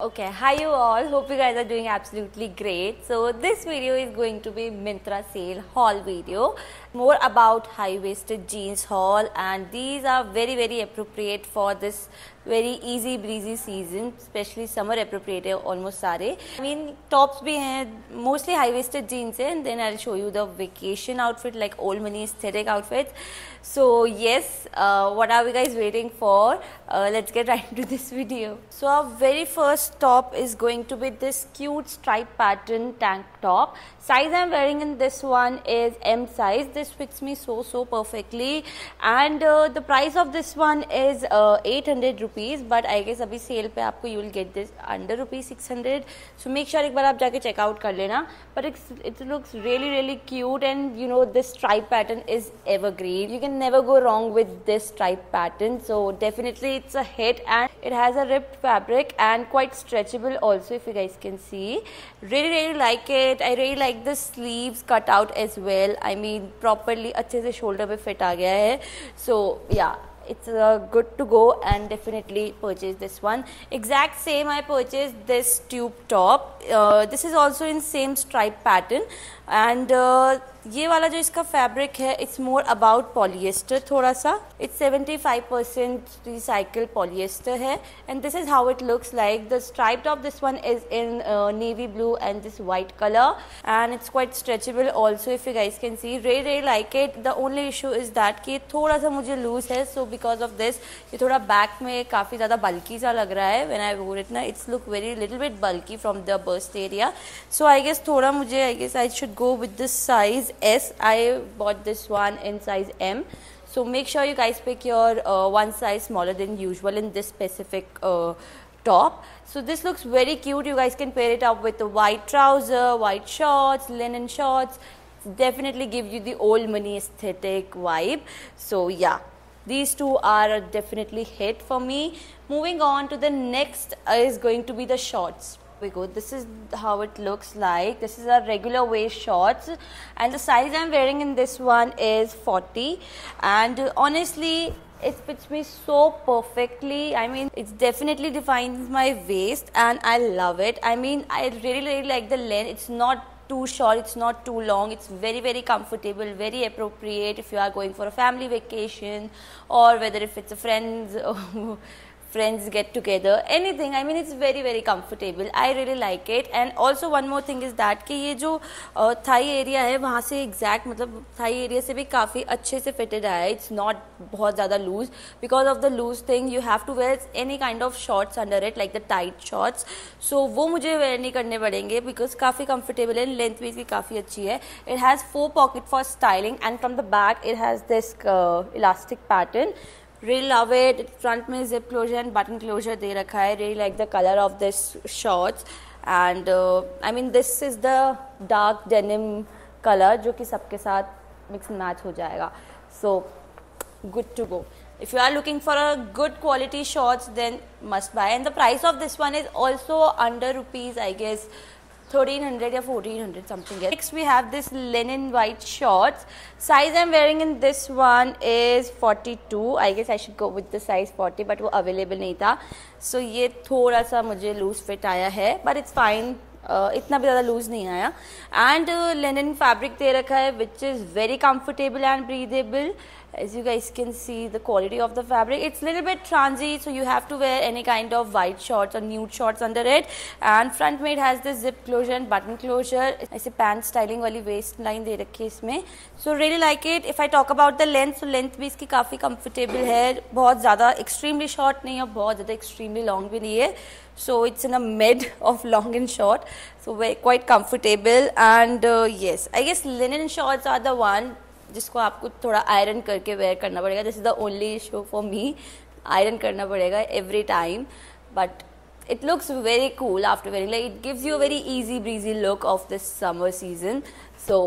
Okay, hi you all. Hope you guys are doing absolutely great. So this video is going to be Myntra sale haul video, more about high-waisted jeans haul, and these are very appropriate for this very easy breezy season, especially summer appropriate है almost सारे. I mean tops भी हैं, mostly high-waisted jeans है, and then I'll show you the vacation outfit like old money aesthetic outfits. So yes, what are we guys waiting for? Let's get right into this video. So our very first top is going to be this cute stripe pattern tank top. Size I'm wearing in this one is M size. This fits me so perfectly, and the price of this one is 800 rupees, but I guess अभी sale पे आपको you will get this under rupees 600. So make sure एक बार आप जाके check out कर लेना. But it looks really cute, and you know this stripe pattern is evergreen. You can never go wrong with this stripe pattern. So definitely it's a hit, and it has a ripped fabric and quite stretchable also, if you guys can see. Really like it. I really like the sleeves cut out as well. I mean properly अच्छे से shoulder पे fit आ गया है. So yeah, it's good to go, and definitely purchase this one. Exact same I purchased this tube top. This is also in same stripe pattern, and ये वाला जो इसका fabric है इट्स मोर अबाउट पॉलिएस्टर. थोड़ा सा it's 75% recycle polyester है, and this is how it looks like. The stripe of this one is in navy blue and this white colour, and it's quite stretchable also, if you guys can see. Really like it. The only issue is that कि थोड़ा सा मुझे loose है, so because of this ये थोड़ा back में काफ़ी ज़्यादा बल्की सा लग रहा है. व्हेन आई वोर इट ना, it's look very little bit bulky from the bust area. So I guess थोड़ा मुझे I should go with this size S. I bought this one in size M. So make sure you guys pick your one size smaller than usual in this specific top. So this looks very cute. You guys can pair it up with a white trouser, white shorts, linen shorts. Definitely give you the old money aesthetic vibe. So yeah, these two are definitely hit for me. Moving on to the next is going to be the shorts. Go. This is how it looks like. This is a regular waist shorts, and the size I'm wearing in this one is 40, and honestly it fits me so perfectly. I mean it definitely defines my waist, and I love it. I mean I really like the length. It's not too short, it's not too long. It's very comfortable, very appropriate if you are going for a family vacation, or whether if it's a friends get together, anything. I mean it's very comfortable. I really like it. And also one more thing is that कि ये जो Thai area है वहाँ से exact मतलब Thai area से भी काफ़ी अच्छे से फिटेड आया है. इट्स नॉट बहुत ज़्यादा loose. Because of the loose thing you have to wear any kind of shorts under it, like the tight shorts. So वो मुझे वेयर नहीं करने पड़ेंगे बिकॉज काफ़ी कंफर्टेबल है. लेंथ भी इसकी काफ़ी अच्छी है. It has 4 pocket for styling, and from the back it has this elastic pattern. Really love it. Front में zip closure and button closure दे रखा है. Really like the color of this shorts, and I mean this is the dark denim color जो कि सबके साथ mix and match हो जाएगा. So good to go. If you are looking for a good quality shorts, then must buy. And the price of this one is also under rupees, I guess 1300 or 1400 something. Next we have this linen white shorts. Size I'm wearing in this one is 42. I guess I should go with the size 40, but वो available नहीं था. So ये थोड़ा सा मुझे loose fit आया है, but it's fine. इतना भी ज़्यादा लूज नहीं आया. एंड लिनन फैब्रिक दे रखा है which is very comfortable and breathable. As you guys can see the quality of the fabric, it's a little bit transy, so you have to wear any kind of white shorts or nude shorts under it. And front में it has this zip closure and button closure. ऐसे pant styling वाली waist line दे रखी है इसमें. So really like it. If I talk about the length, so length भी इसकी काफ़ी comfortable है. बहुत ज़्यादा extremely short नहीं है, बहुत ज़्यादा extremely long भी नहीं है. So it's in a mid of long and short, so very quite comfortable. And yes, I guess linen shorts are the one जिसको आपको थोड़ा आयरन करके वेयर करना पड़ेगा. This is the only issue for me. Iron करना पड़ेगा every time, but it looks very cool after wearing. Like it gives you a very easy breezy look of this summer season. So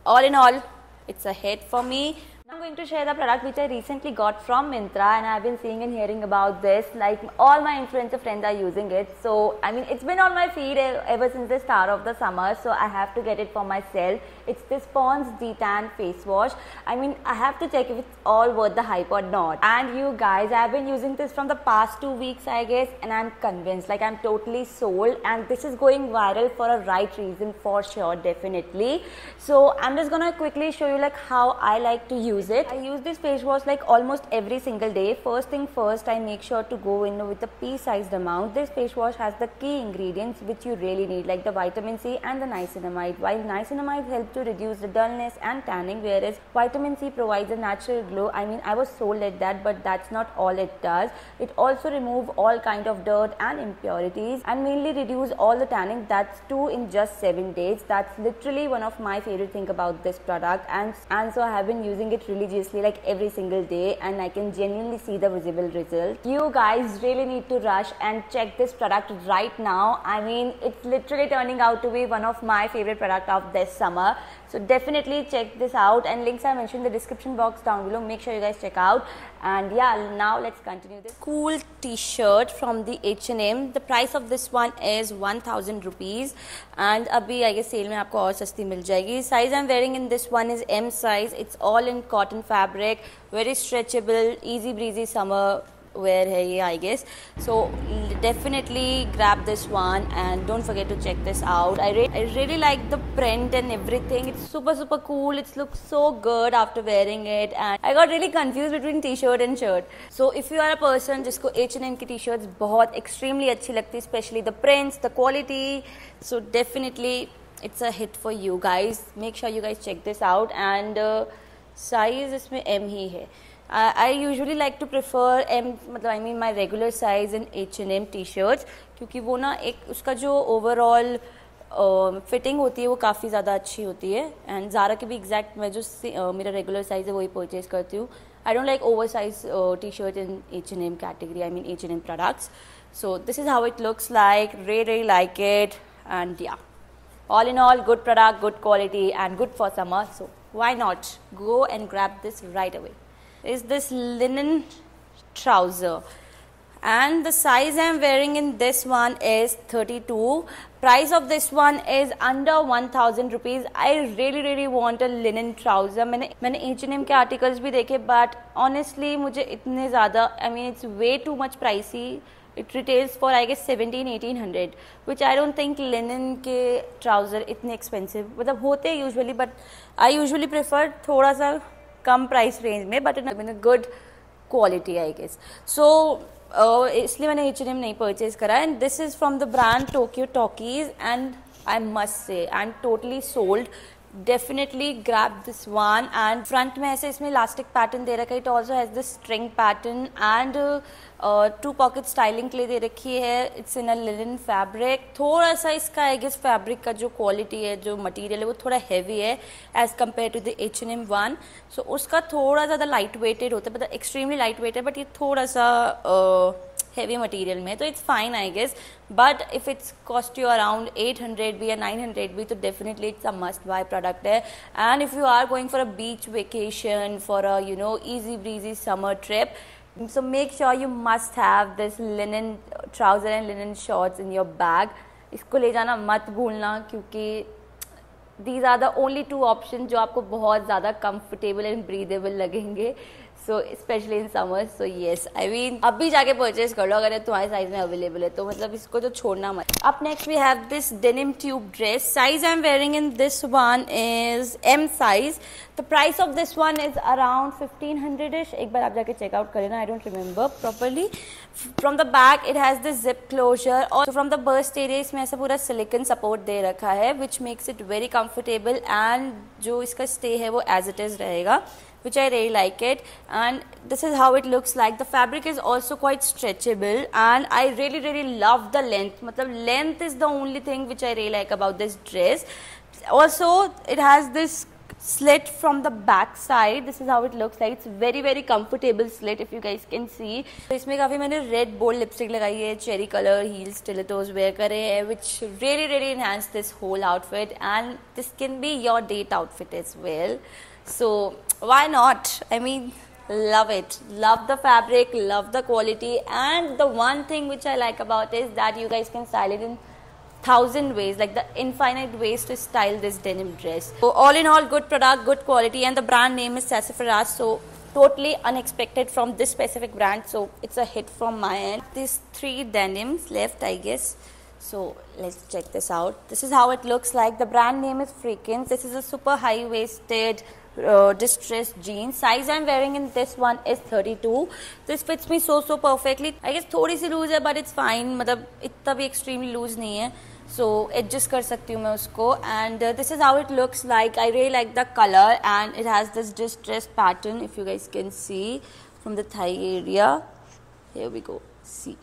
all in all, it's a hit for me. Now I'm going to share the product which I recently got from Myntra, and I've been seeing and hearing about this. Like all my influencer friends are using it, so I mean it's been on my feed ever since the start of the summer. So I have to get it for myself. It's this Pond's Detan face wash. I mean I have to check if it's all worth the hype or not. And you guys, I've been using this from the past 2 weeks, I guess, and I'm convinced. Like I'm totally sold, and this is going viral for a right reason for sure, definitely. So I'm just gonna quickly show you like how I like to use it. I use this face wash like almost every single day. First thing first, I make sure to go in with a pea-sized amount. This face wash has the key ingredients which you really need, like the vitamin C and the niacinamide. While niacinamide helps to reduce the dullness and tanning, whereas vitamin C provides a natural glow. I mean, I was sold at that, but that's not all it does. It also removes all kind of dirt and impurities and mainly reduce all the tanning. That's too in just 7 days. That's literally one of my favorite thing about this product, and so I have been using it religiously like every single day, and I can genuinely see the visible result. You guys really need to rush and check this product right now. I mean, it's literally turning out to be one of my favorite product of this summer. So definitely check this out, and links are mentioned in the description box down below. Make sure you guys check out. And yeah, now let's continue this cool t-shirt from the H&M. The price of this one is 1000 rupees, and abhi I guess sale mein aapko aur sasti mil jayegi. Size I'm wearing in this one is M size. It's all in cotton fabric, very stretchable, easy breezy summer wear hai ye, I guess. So definitely grab this one, and don't forget to check this out. I really like the print and everything. It's super cool. It looks so good after wearing it, and I got really confused between t-shirt and shirt. So if you are a person jisko H&M ki t-shirts bahut extremely अच्छी लगती, especially the prints, the quality, so definitely it's a hit for you guys. Make sure you guys check this out. And size इसमें M ही है. I usually like to prefer M, मतलब I mean my regular size in H&M t-shirts, क्योंकि वो ना एक उसका जो overall fitting होती है वो काफ़ी ज़्यादा अच्छी होती है. एंड ज़ारा की भी एग्जैक्ट मैं जो मेरा रेगुलर साइज़ है वही परचेज करती हूँ. I don't like oversized t-shirt in H&M category, I mean H&M products. So this is how it looks like. Really like it, and yeah, all in all, good product, good quality, and good for summer. So why not go and grab this right away. Is this linen trouser, and the size I'm wearing in this one is 32. Price of this one is under 1000 rupees. I really want a linen trouser. मैंने H&M के articles भी देखे, but honestly मुझे इतने ज़्यादा, I mean it's way too much pricey. It retails for I guess 1700-1800, which I don't think linen के trouser इतने expensive मतलब होते हैं usually, but I usually prefer थोड़ा सा कम प्राइस रेंज में, but in good quality I guess. So इसलिए मैंने H&M नहीं परचेज करा. And this is from the brand Tokyo Talkies, and I must say I am totally sold. Definitely grab this one. And front में ऐसे इसमें elastic pattern दे रखा है. It also has this string pattern, and 2 pocket styling के लिए दे रखी है. It's in a linen fabric. थोड़ा सा इसका आई गेस फैब्रिक का जो क्वालिटी है, जो मटेरियल है, वो थोड़ा हैवी है as compare to the H&M one. So उसका थोड़ा ज़्यादा लाइट वेटेड होता है, मतलब एक्सट्रीमली लाइट वेट है, बट ये थोड़ा सा हेवी मटेरियल में, तो it's fine I guess. But if it's cost you around 800 भी या 900 भी, तो definitely it's a must buy product है. And if you are going for a beach vacation, for a you know easy breezy summer trip, so make sure you must have this linen trouser and linen shorts in your bag. इसको ले जाना मत भूलना, क्योंकि these are the only 2 options जो आपको बहुत ज़्यादा comfortable and breathable लगेंगे. So especially in summer. So yes, I mean अभी जाके परचेज कर लो अगर ये तुम्हारे साइज में अवेलेबल है, तो मतलब इसको तो छोड़ना मत. Up next we have this denim tube dress. Size I'm wearing in this one is M size. The price of this one is around 1500ish. एक बार आप जाके check out कर लेना. I don't remember properly. From the back it has this zip closure. Also from the burst area इसमें ऐसा पूरा silicone support दे रखा है, which makes it very comfortable, and जो इसका stay है वो as it is रहेगा, which I really like it. And this is how it looks like. The fabric is also quite stretchable, and I really love the length. मतलब length is the only thing which I really like about this dress. Also it has this slit from the back side. This is how it looks like. It's very comfortable slit if you guys can see. तो इसमें काफ़ी मैंने red bold lipstick लगाई है, cherry color heels stilettos wear करे हैं, which really enhance this whole outfit, and this can be your date outfit as well. So why not? I mean, love it, love the fabric, love the quality, and the one thing which I like about it is that you guys can style it in 1000 ways, like the infinite ways to style this denim dress. So all in all, good product, good quality, and the brand name is Sassafras, so totally unexpected from this specific brand, so it's a hit from my end. These 3 denims left, I guess, so let's check this out. This is how it looks like. The brand name is Freakins. This is a super high waisted distressed jeans. Size I'm wearing in this one is 32. This fits me so perfectly. I guess थोड़ी सी loose है, but it's fine. मतलब इतना भी extremely loose नहीं है, so adjust कर सकती हूँ मैं उसको. And this is how it looks like. I really like the color, and it has this distressed pattern, if you guys can see from the thigh area. Here we go. See.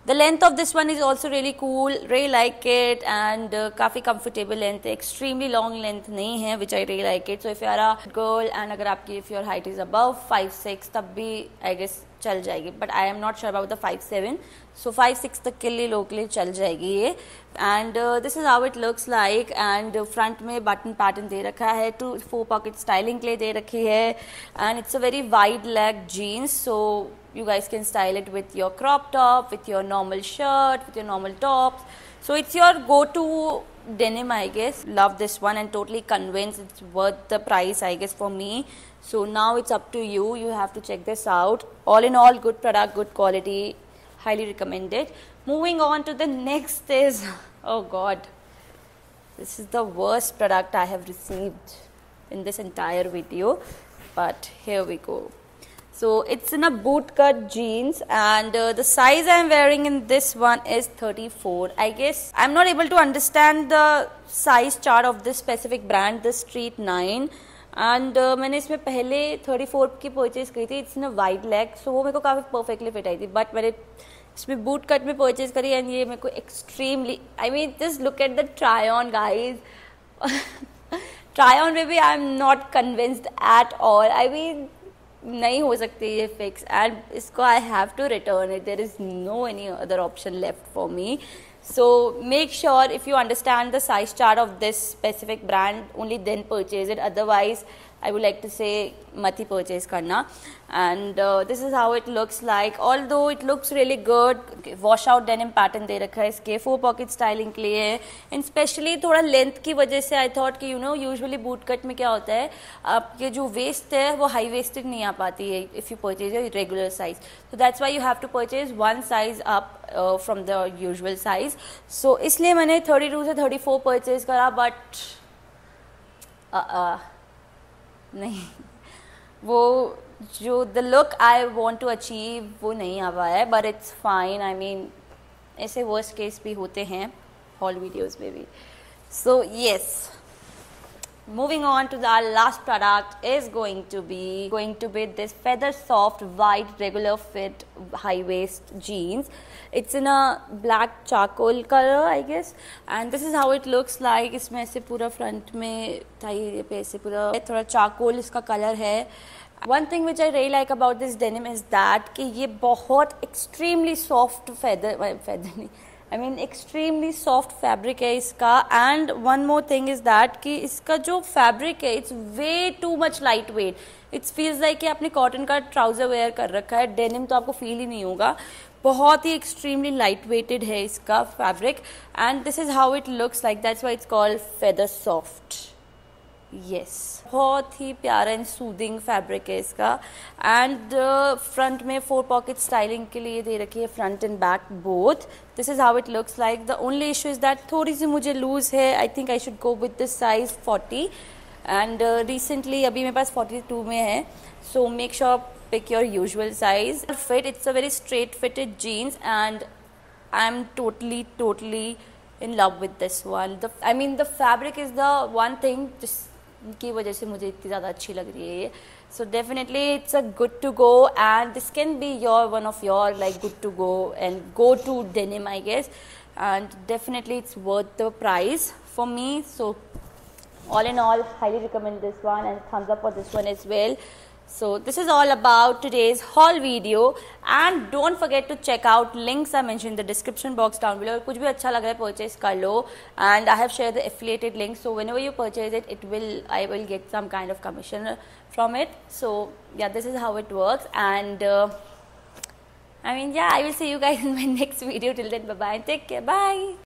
The length of this one is also really cool, really like it, and काफ़ी comfortable length है, extremely long length नहीं है, which I really like it. So if you are a girl and अगर आपकी if your height is above 5'6", तब भी I guess चल जाएगी, but I am not sure about the 5'7", so 5'6" तक के लिए लोग के लिए चल जाएगी ये. And this is how it looks like, and front में button pattern दे रखा है, 4 pocket styling के लिए दे रखी है, and it's a very wide leg jeans, so you guys can style it with your crop top, with your normal shirt, with your normal tops. So it's your go-to denim, I guess. Love this one and totally convinced it's worth the price, I guess, for me. So now it's up to you. You have to check this out. All in all, good product, good quality. Highly recommended. Moving on to the next is, oh God, this is the worst product I have received in this entire video. But here we go. So it's in a bootcut jeans, and the size I'm wearing in this one is 34. I guess I'm not able to understand the size chart of this specific brand, the Street 9. And मैंने इसमें पहले 34 की purchase करी थी. It's in wide leg, सो वो मेरे को काफ़ी परफेक्टली फिट आई थी. बट मैंने इसमें बूट कट में परचेज करी, एंड ये मेरे को extremely, I mean just look at the try on guys. Try on में भी I am not convinced at all. I mean नहीं हो सकती ये फिक्स, एंड इसको I have to return it. There is no any other option left for me. So make sure if you understand the size chart of this specific brand, only then purchase it. Otherwise, I would like to say मत ही purchase करना. And this is how it looks like. Although it looks really good, wash out denim pattern दे रखा है इसके, 4 pocket styling के लिए है. And especially थोड़ा length की वजह से I thought कि usually boot cut में क्या होता है, आपके जो waist है वो high waisted नहीं आ पाती है if you purchase a regular size. So that's why you have to purchase one size up from the usual size. So इसलिए मैंने 32 से 34 purchase करा, but नहीं, वो जो the look I want to achieve वो नहीं आ पाया है. But it's fine. I mean ऐसे worst case भी होते हैं haul videos में भी. So yes, moving on to our last product is going to be this feather soft white regular fit high waist jeans. It's in a black charcoal color, I guess, and this is how it looks like. इसमें ऐसे पूरा front में Thai पे ऐसे पूरा थोड़ा charcoal इसका color है. One thing which I really like about this denim is that कि ये बहुत extremely soft extremely soft fabric है इसका. And one more thing is that कि इसका जो fabric है, it's way too much lightweight. It feels like कि आपने cotton का trouser wear कर रखा है. Denim तो आपको feel ही नहीं होगा. बहुत ही extremely lightweighted है इसका fabric, and this is how it looks like. That's why it's called feather soft. Yes, बहुत ही प्यारा एंड सूदिंग फैब्रिक है इसका. एंड फ्रंट में 4 पॉकेट स्टाइलिंग के लिए दे रखी है, front end back both. This is how it looks like. The only issue is that थोड़ी सी मुझे लूज है. I think I should go with this size 40, and recently अभी मेरे पास 42 में है. So make sure pick your usual size. Fit, it's a very straight fitted jeans, and I'm totally in love with this one. The fabric is the one thing जिसकी वजह से मुझे इतनी ज़्यादा अच्छी लग रही है ये. So definitely it's a good to go, and this can be one of your like good to go and go to denim, I guess, and definitely it's worth the price for me. So all in all, highly recommend this one and thumbs up for this one as well. So this is all about today's haul video, and don't forget to check out links I mentioned in the description box down below. कुछ भी अच्छा लग रहा है purchase कर लो, and I have shared the affiliated link, so whenever you purchase it, I will get some kind of commission from it. So yeah, this is how it works, and I mean, yeah, I will see you guys in my next video. Till then, bye bye, take care, bye.